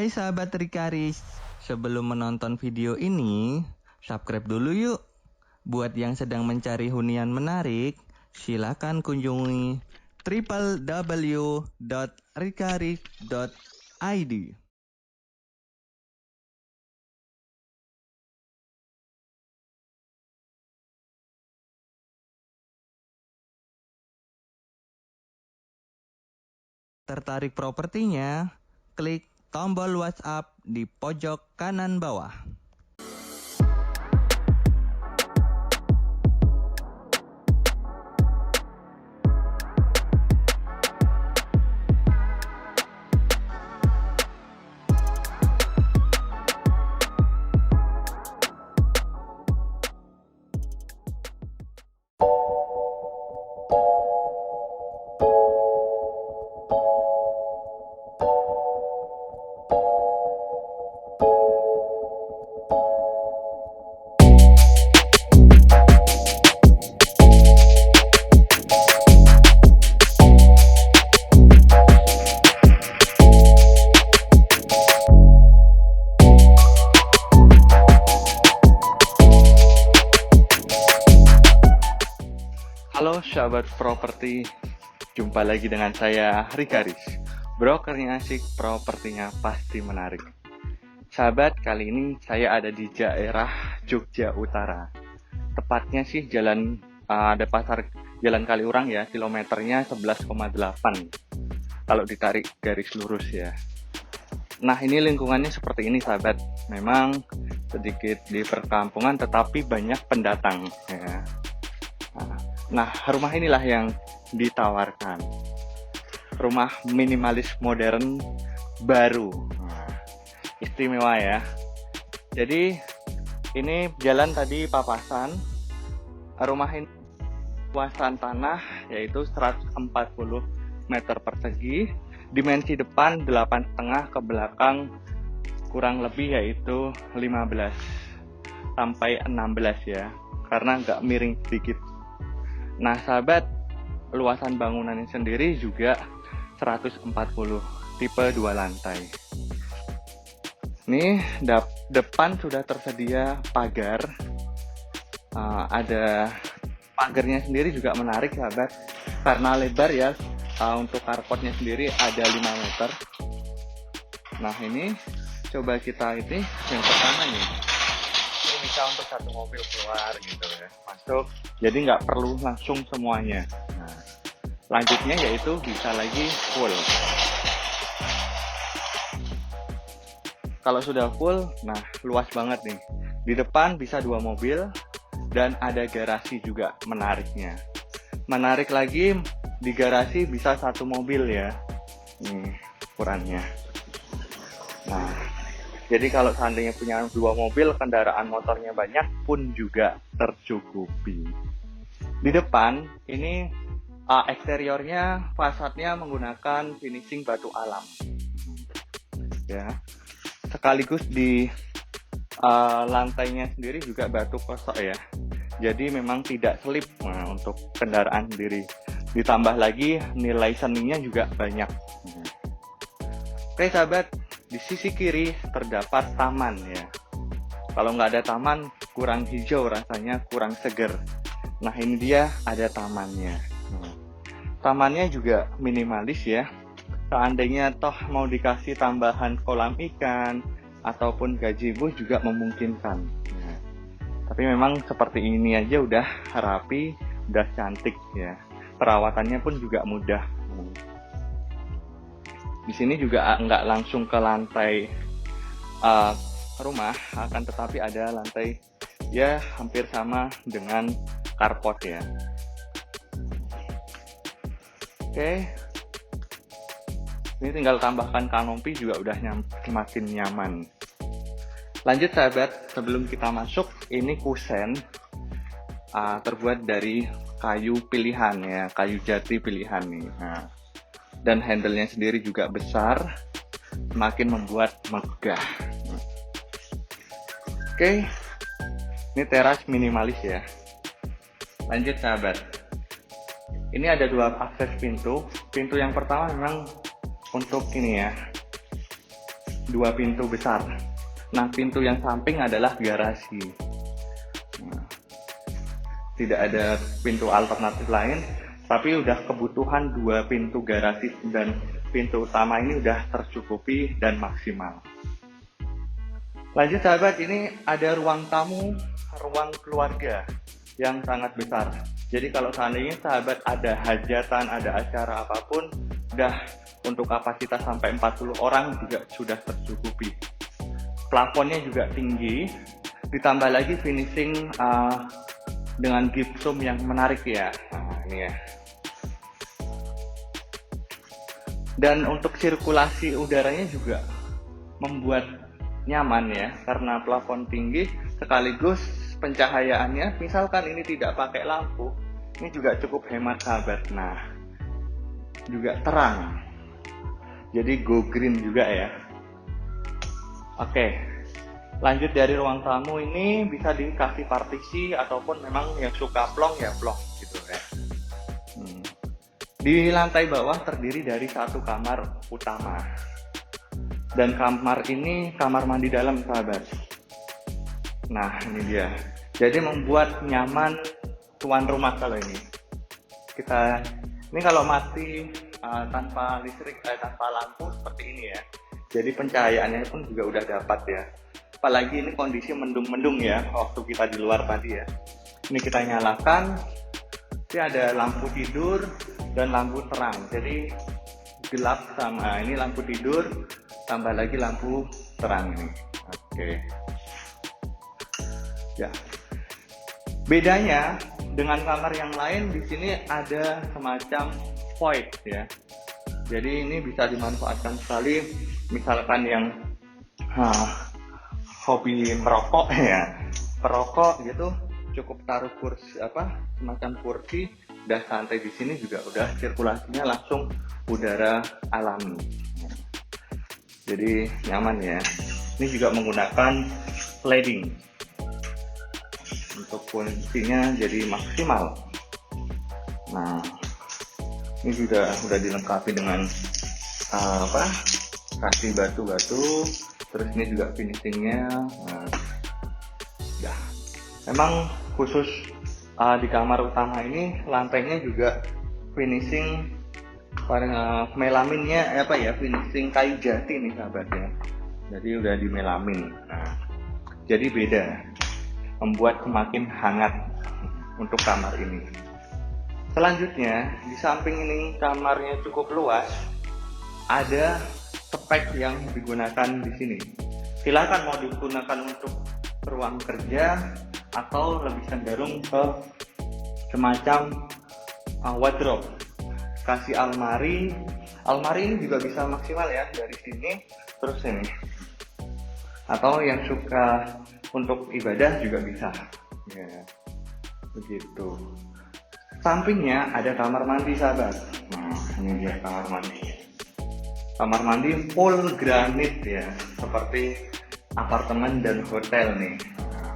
Hai sahabat Rikaris, sebelum menonton video ini, subscribe dulu yuk. Buat yang sedang mencari hunian menarik, silakan kunjungi www.rikaris.id. Tertarik propertinya? Klik tombol WhatsApp di pojok kanan bawah. Halo sahabat properti, jumpa lagi dengan saya Rikaris, brokernya asik, propertinya pasti menarik. Sahabat, kali ini saya ada di daerah Jogja Utara. Tepatnya sih ada pasar Jalan Kaliurang ya, kilometernya 11,8 kalau ditarik garis lurus ya. Nah, ini lingkungannya seperti ini sahabat. Memang sedikit di perkampungan tetapi banyak pendatang ya. Nah, rumah inilah yang ditawarkan. Rumah minimalis modern baru. Nah, istimewa ya. Jadi, ini jalan tadi papasan. Rumah ini luasan tanah yaitu 140 meter persegi. Dimensi depan 8,5, ke belakang kurang lebih yaitu 15 sampai 16 ya. Karena agak miring sedikit. Nah sahabat, luasan bangunannya sendiri juga 140, tipe 2 lantai. Nih, depan sudah tersedia pagar. Ada pagarnya sendiri juga menarik sahabat, karena lebar ya. Untuk carportnya sendiri ada 5 meter. Nah ini, coba kita ini yang pertama nih. Bisa untuk satu mobil keluar gitu ya, masuk, jadi nggak perlu langsung semuanya. Nah, lanjutnya yaitu bisa lagi full. Kalau sudah full, nah luas banget nih. Di depan bisa 2 mobil dan ada garasi juga menariknya. Menarik lagi, di garasi bisa 1 mobil ya. Nih ukurannya. Nah, jadi kalau seandainya punya 2 mobil, kendaraan motornya banyak pun juga tercukupi. Di depan ini eksteriornya, fasadnya menggunakan finishing batu alam. Ya. Sekaligus di lantainya sendiri juga batu kosok ya. Jadi memang tidak selip untuk kendaraan sendiri. Ditambah lagi nilai seninya juga banyak. Oke sahabat, di sisi kiri terdapat taman ya. Kalau nggak ada taman, kurang hijau rasanya, kurang seger. Nah ini dia ada tamannya. Tamannya juga minimalis ya. Seandainya toh mau dikasih tambahan kolam ikan ataupun gazebo juga memungkinkan. Tapi memang seperti ini aja udah rapi, udah cantik ya. Perawatannya pun juga mudah. Di sini juga nggak langsung ke lantai rumah, akan tetapi ada lantai ya hampir sama dengan carport ya. Oke, ini tinggal tambahkan kanopi juga udah semakin nyaman. Lanjut sahabat, sebelum kita masuk, ini kusen terbuat dari kayu pilihan ya, kayu jati pilihan nih. Nah, dan handle-nya sendiri juga besar, semakin membuat megah. Oke, ini teras minimalis ya. Lanjut sahabat, ini ada 2 akses pintu. Pintu yang pertama memang untuk ini ya, dua pintu besar. Nah, pintu yang samping adalah garasi. Nah, tidak ada pintu alternatif lain, tapi udah kebutuhan dua pintu garasi dan pintu utama ini udah tercukupi dan maksimal. Lanjut sahabat, ini ada ruang tamu, ruang keluarga yang sangat besar. Jadi kalau seandainya sahabat ada hajatan, ada acara apapun, udah untuk kapasitas sampai 40 orang juga sudah tercukupi. Plafonnya juga tinggi, ditambah lagi finishing dengan gypsum yang menarik ya. Nah, ini ya. Dan untuk sirkulasi udaranya juga membuat nyaman ya, karena plafon tinggi sekaligus pencahayaannya, misalkan ini tidak pakai lampu, ini juga cukup hemat sahabat. Nah, juga terang, jadi go green juga ya. Oke, lanjut dari ruang tamu ini bisa dikasih partisi ataupun memang yang suka plong ya plong gitu ya. Di lantai bawah terdiri dari satu kamar utama, dan kamar ini kamar mandi dalam sahabat. Nah, ini dia. Jadi membuat nyaman tuan rumah kalau ini. Ini kalau mati tanpa listrik, tanpa lampu seperti ini ya. Jadi pencahayaannya pun juga udah dapat ya. Apalagi ini kondisi mendung-mendung ya, waktu kita di luar tadi ya. Ini kita nyalakan, ini ada lampu tidur dan lampu terang. Jadi gelap sama ini lampu tidur, tambah lagi lampu terang ini. Oke. Ya. Bedanya dengan kamar yang lain, di sini ada semacam void ya. Jadi ini bisa dimanfaatkan sekali, misalkan yang hobi merokok ya, perokok gitu, cukup taruh kursi semacam kursi, udah santai di sini juga udah sirkulasinya langsung udara alami. Jadi nyaman ya. Ini juga menggunakan sliding untuk kuncinya jadi maksimal. Nah, ini juga udah dilengkapi dengan kasih batu-batu, terus ini juga finishingnya. Nah, ya, emang khusus di kamar utama ini lantainya juga finishing melaminnya finishing kayu jati nih sahabatnya. Jadi udah di melamin. Nah, jadi beda, membuat semakin hangat untuk kamar ini. Selanjutnya, di samping ini kamarnya cukup luas, ada spek yang digunakan di sini. Silakan mau digunakan untuk ruang kerja atau lebih cenderung ke semacam wardrobe. Kasih almari ini juga bisa maksimal ya, dari sini terus ini. Atau yang suka untuk ibadah juga bisa ya, begitu. Sampingnya ada kamar mandi sahabat. Nah, ini dia kamar mandi full granit ya, seperti apartemen dan hotel nih. Nah,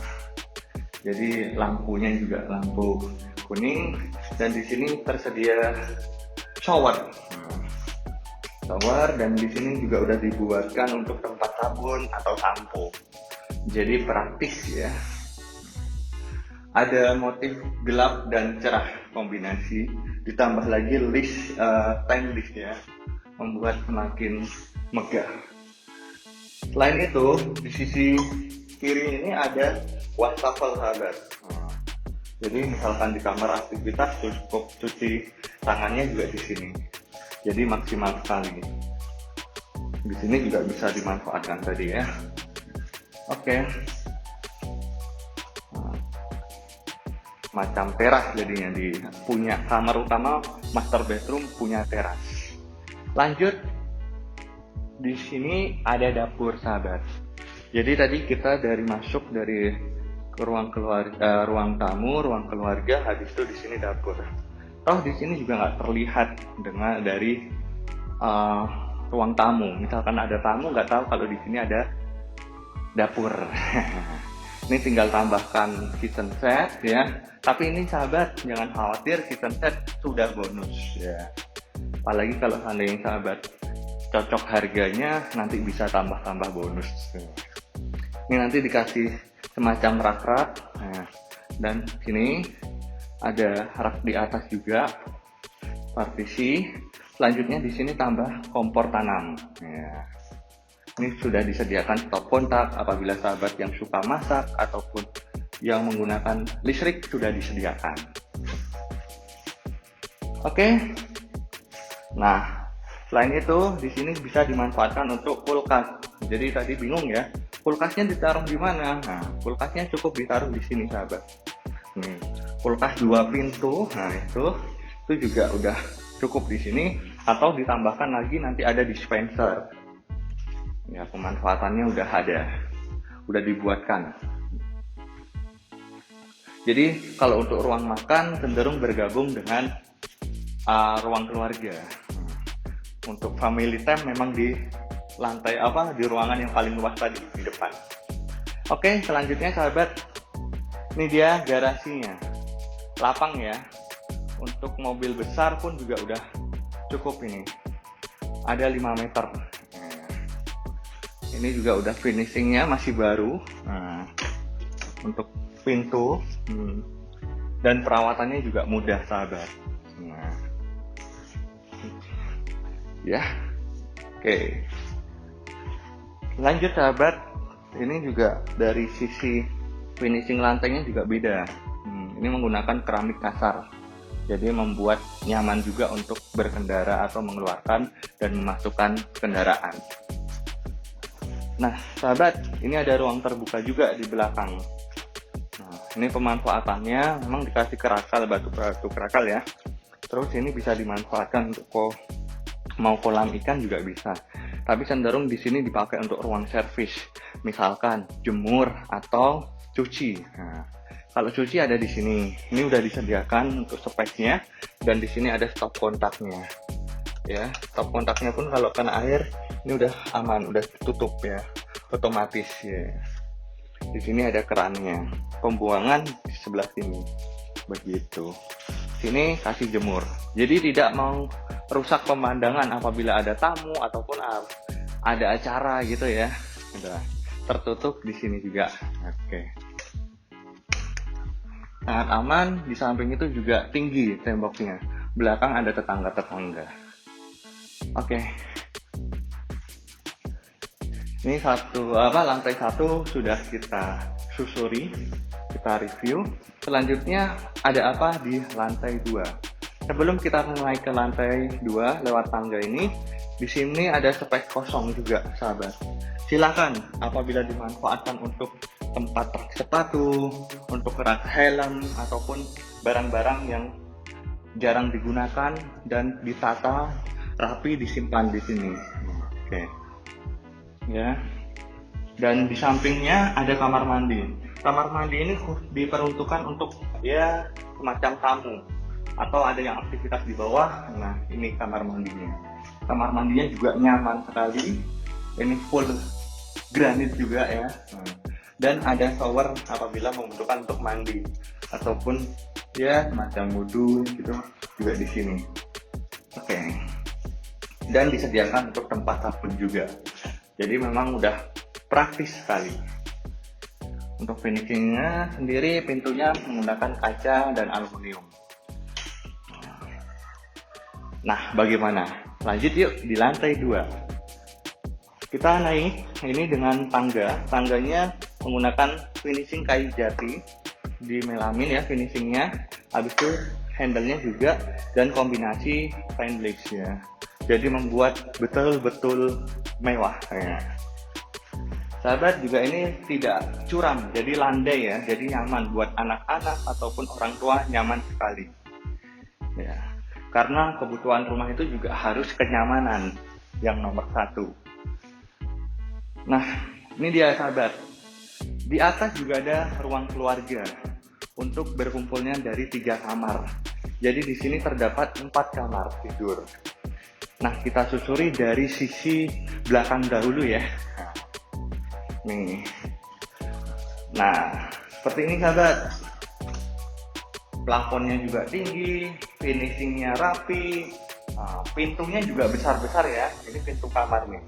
jadi lampunya juga lampu kuning, dan di sini tersedia shower. Dan di sini juga udah dibuatkan untuk tempat sabun atau sampo. Jadi praktis ya. Ada motif gelap dan cerah kombinasi, ditambah lagi list stainless ya, membuat semakin megah. Selain itu, di sisi kiri ini ada wastafel sahabat. Jadi misalkan di kamar aktivitas cukup cuci tangannya juga di sini. Jadi maksimal sekali. Di sini juga bisa dimanfaatkan tadi ya. Oke. Macam teras jadinya, di punya kamar utama master bedroom punya teras. Lanjut, di sini ada dapur sahabat. Jadi tadi kita masuk dari ruang tamu, ruang keluarga, habis itu di sini dapur. Di sini juga nggak terlihat dari ruang tamu. Misalkan ada tamu, nggak tahu kalau di sini ada dapur. Ini tinggal tambahkan kitchen set ya. Tapi ini sahabat jangan khawatir, kitchen set sudah bonus ya. Apalagi kalau seandainya sahabat cocok harganya, nanti bisa tambah-tambah bonus. Ini nanti dikasih semacam rak-rak. Nah, dan sini ada rak di atas juga, partisi. Selanjutnya di sini tambah kompor tanam. Ya. Ini sudah disediakan stop kontak apabila sahabat yang suka masak ataupun yang menggunakan listrik sudah disediakan. Oke. Nah, selain itu di sini bisa dimanfaatkan untuk kulkas. Jadi tadi bingung ya, kulkasnya ditaruh di mana? Nah, kulkasnya cukup ditaruh di sini, sahabat. Nih, kulkas 2 pintu. Nah, itu juga udah cukup di sini, atau ditambahkan lagi nanti ada dispenser. Ya, pemanfaatannya udah ada, udah dibuatkan. Jadi kalau untuk ruang makan cenderung bergabung dengan ruang keluarga. Untuk family time memang di lantai di ruangan yang paling luas tadi di depan. Oke, selanjutnya sahabat, ini dia garasinya, lapang ya. Untuk mobil besar pun juga udah cukup ini, ada 5 meter. Ini juga udah finishingnya masih baru. Nah, untuk pintu dan perawatannya juga mudah, sahabat. Nah, ya, oke. Lanjut, sahabat. Ini juga dari sisi finishing lantainya juga beda. Ini menggunakan keramik kasar, jadi membuat nyaman juga untuk berkendara atau mengeluarkan dan memasukkan kendaraan. Nah, sahabat, ini ada ruang terbuka juga di belakang. Nah, ini pemanfaatannya memang dikasih kerakal, batu kerakal ya. Terus ini bisa dimanfaatkan untuk mau kolam ikan juga bisa. Tapi cenderung di sini dipakai untuk ruang servis, misalkan jemur atau cuci. Nah, kalau cuci ada di sini. Ini udah disediakan untuk speknya, dan di sini ada stop kontaknya. Ya, stop kontaknya pun kalau kena air ini udah aman, udah tutup ya, otomatis ya. Di sini ada kerannya, pembuangan di sebelah sini. Begitu. Sini kasih jemur. Jadi tidak mau rusak pemandangan apabila ada tamu ataupun ada acara gitu ya. Udah tertutup di sini juga. Oke. Sangat aman. Di samping itu juga tinggi temboknya. Belakang ada tetangga-tetangga. Oke. Ini lantai 1 sudah kita susuri, kita review. Selanjutnya ada apa di lantai 2? Sebelum kita mulai ke lantai 2 lewat tangga ini, di sini ada spek kosong juga, sahabat. Silakan apabila dimanfaatkan untuk tempat rak sepatu, untuk rak helm ataupun barang-barang yang jarang digunakan dan ditata rapi, disimpan di sini. Oke. Ya. Dan di sampingnya ada kamar mandi. Kamar mandi ini diperuntukkan untuk ya semacam tamu atau ada yang aktivitas di bawah. Nah, ini kamar mandinya. Kamar mandinya juga nyaman sekali. Ini full granit juga ya. Dan ada shower apabila membutuhkan untuk mandi ataupun ya semacam wudhu gitu juga di sini. Oke. Dan disediakan untuk tempat sabun juga. Jadi memang udah praktis sekali. Untuk finishingnya sendiri, pintunya menggunakan kaca dan aluminium. Nah, bagaimana? Lanjut yuk di lantai 2. Kita naik ini dengan tangga. Tangganya menggunakan finishing kayu jati di melamin ya finishingnya. Habis itu handle-nya juga dan kombinasi fine blades ya. Jadi membuat betul-betul mewah ya. Sahabat, juga ini tidak curam, jadi landai ya, jadi nyaman buat anak-anak ataupun orang tua, nyaman sekali. Ya, karena kebutuhan rumah itu juga harus kenyamanan yang nomor 1. Nah, ini dia sahabat. Di atas juga ada ruang keluarga untuk berkumpulnya dari 3 kamar. Jadi di sini terdapat 4 kamar tidur. Nah, kita susuri dari sisi belakang dahulu ya. Nih. Nah, seperti ini sahabat. Plafonnya juga tinggi, finishingnya rapi, Pintunya juga besar-besar ya. Ini pintu kamar nih.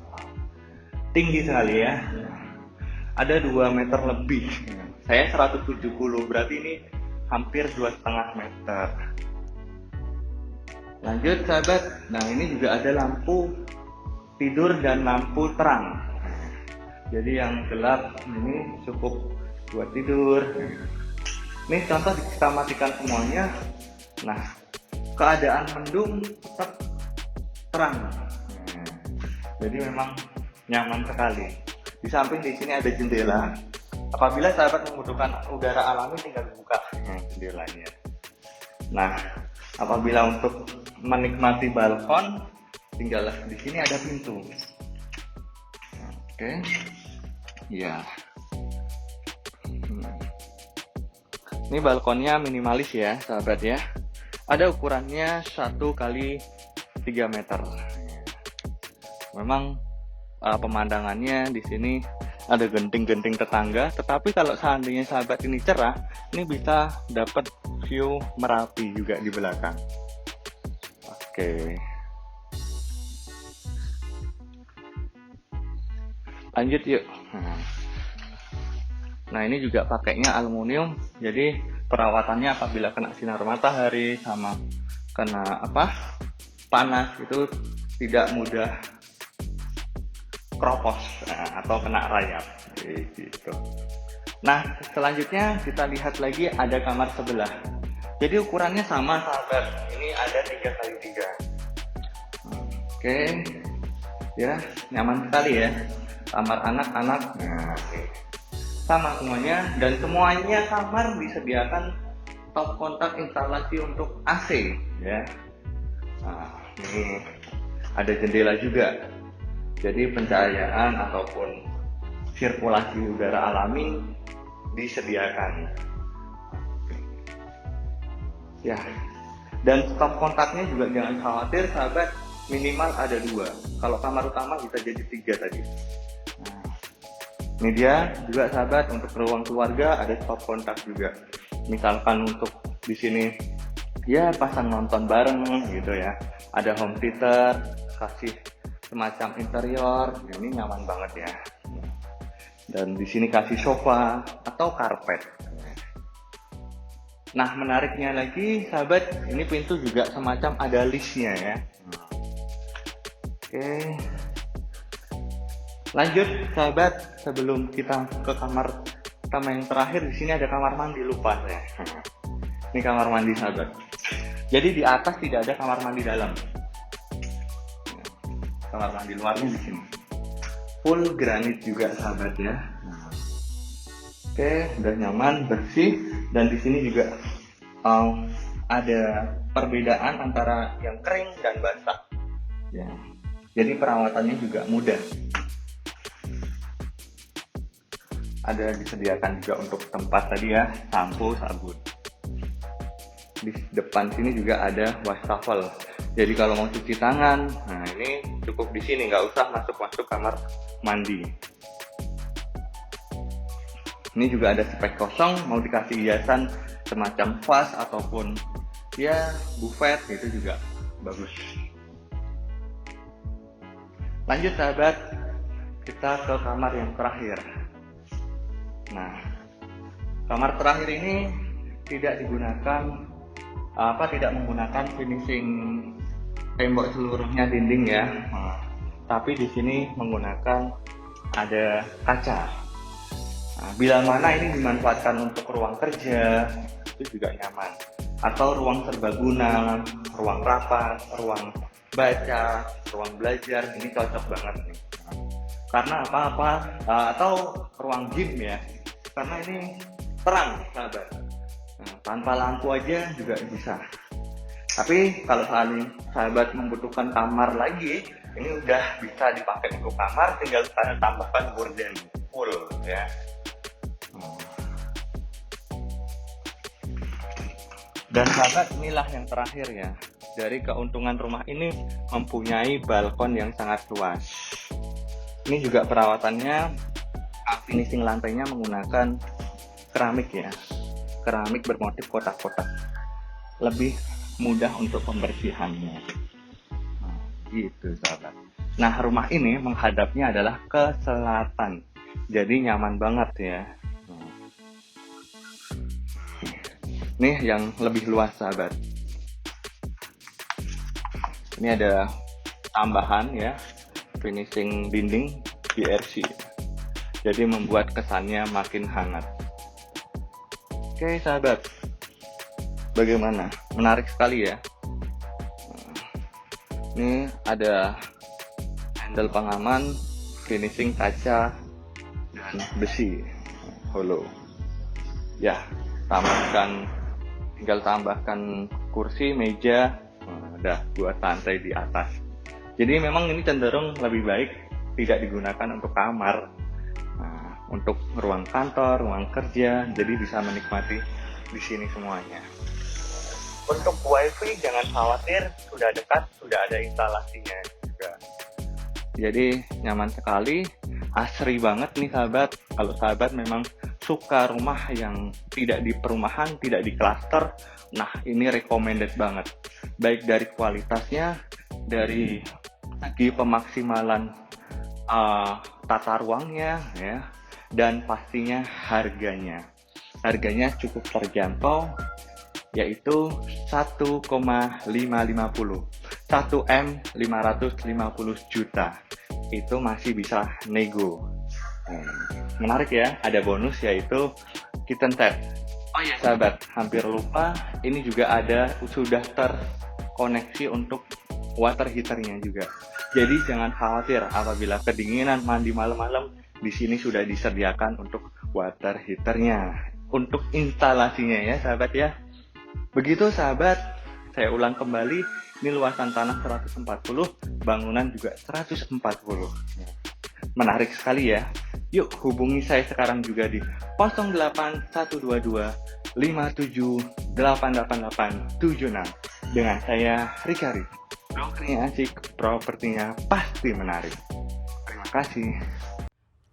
Tinggi sekali ya. Ada 2 meter lebih. Saya 170, berarti ini hampir 2,5 meter. Lanjut sahabat. Nah, ini juga ada lampu tidur dan lampu terang. Jadi yang gelap ini cukup buat tidur. Ini contoh kita matikan semuanya. Nah, keadaan mendung tetap terang. Jadi memang nyaman sekali. Di samping di sini ada jendela. Apabila sahabat membutuhkan udara alami, tinggal buka jendelanya. Nah, apabila untuk menikmati balkon, tinggal di sini ada pintu. Oke, ya. Ini balkonnya minimalis ya, sahabat ya. Ada ukurannya 1 kali 3 meter. Memang pemandangannya di sini ada genting-genting tetangga, tetapi kalau seandainya sahabat ini cerah, ini bisa dapat view Merapi juga di belakang. Oke. Lanjut yuk. Nah, ini juga pakainya aluminium, jadi perawatannya apabila kena sinar matahari sama kena panas itu tidak mudah kropos atau kena rayap gitu. Nah, selanjutnya kita lihat lagi ada kamar sebelah. Jadi ukurannya sama sahabat, ini ada 3 kali 3. Oke, ya nyaman sekali ya. Kamar anak-anak, sama semuanya, dan semuanya kamar disediakan top kontak instalasi untuk AC ya. Nah, ini ada jendela juga. Jadi pencahayaan ataupun sirkulasi udara alami disediakan. Ya, dan stop kontaknya juga jangan khawatir sahabat, minimal ada 2. Kalau kamar utama bisa jadi 3 tadi. Nah, ini dia juga sahabat, untuk ruang keluarga ada stop kontak juga. Misalkan untuk di sini ya pasang nonton bareng gitu ya. Ada home theater, kasih semacam interior, ini nyaman banget ya. Dan di sini kasih sofa atau karpet. Nah, menariknya lagi sahabat, ini pintu juga semacam ada listnya ya. Oke. Lanjut sahabat, sebelum kita ke kamar yang terakhir, di sini ada kamar mandi, lupa ya. Ini kamar mandi sahabat. Jadi di atas tidak ada kamar mandi dalam. Kamar mandi luarnya di sini. Full granit juga sahabat ya. Oke, udah nyaman, bersih, dan di sini juga ada perbedaan antara yang kering dan basah. Ya. Jadi perawatannya juga mudah. Ada disediakan juga untuk tempat tadi ya, sampo, sabun. Di depan sini juga ada wastafel. Jadi kalau mau cuci tangan, nah ini cukup di sini, nggak usah masuk kamar mandi. Ini juga ada spek kosong, mau dikasih hiasan semacam vas ataupun ya buffet, itu juga bagus. Lanjut sahabat, kita ke kamar yang terakhir. Nah, kamar terakhir ini tidak menggunakan finishing tembok seluruhnya dinding ya. Tapi di sini menggunakan ada kaca. Nah, bila mana ini dimanfaatkan untuk ruang kerja, itu juga nyaman. Atau ruang serbaguna, ruang rapat, ruang baca, ruang belajar, ini cocok banget nih. Karena atau ruang gym ya. Karena ini terang sahabat. Nah, tanpa lampu aja juga bisa. Tapi kalau sahabat membutuhkan kamar lagi, ini udah bisa dipakai untuk kamar, tinggal tambahkan gorden full ya. Dan sahabat, inilah yang terakhir ya. Dari keuntungan rumah ini mempunyai balkon yang sangat luas. Ini juga perawatannya, finishing lantainya menggunakan keramik ya. Keramik bermotif kotak-kotak. Lebih mudah untuk pembersihannya. gitu sahabat. Nah, rumah ini menghadapnya adalah ke selatan, jadi nyaman banget ya. Nih yang lebih luas sahabat, ini ada tambahan ya, finishing dinding BRC, jadi membuat kesannya makin hangat. Oke sahabat, bagaimana? Menarik sekali ya. Ini ada handle pengaman, finishing kaca dan besi hollow. Ya, tinggal tambahkan kursi, meja, udah buat santai di atas. Jadi memang ini cenderung lebih baik tidak digunakan untuk kamar, untuk ruang kantor, ruang kerja, jadi bisa menikmati di sini semuanya. Untuk wifi jangan khawatir, sudah dekat, sudah ada instalasinya juga. Jadi nyaman sekali, asri banget nih sahabat. Kalau sahabat memang suka rumah yang tidak di perumahan, tidak di klaster, nah ini recommended banget. Baik dari kualitasnya, dari segi pemaksimalan tata ruangnya ya, dan pastinya harganya. Harganya cukup terjangkau, yaitu 1,550 1M 550 juta. Itu masih bisa nego. Menarik ya, ada bonus yaitu kitchen set. Oh iya sahabat, hampir lupa, ini juga sudah terkoneksi untuk water heaternya juga. Jadi jangan khawatir apabila kedinginan mandi malam-malam, di sini sudah disediakan untuk water heaternya, untuk instalasinya ya sahabat ya. Begitu sahabat, saya ulang kembali, ini luasan tanah 140, bangunan juga 140. Menarik sekali ya. Yuk hubungi saya sekarang juga di 08122 578886 dengan saya Rikari. Brokernya asik, propertinya pasti menarik. Terima kasih.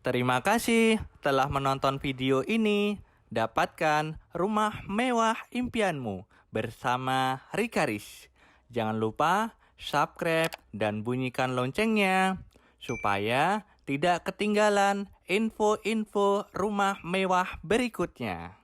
Terima kasih telah menonton video ini. Dapatkan rumah mewah impianmu bersama Rikaris. Jangan lupa subscribe dan bunyikan loncengnya supaya tidak ketinggalan info-info rumah mewah berikutnya.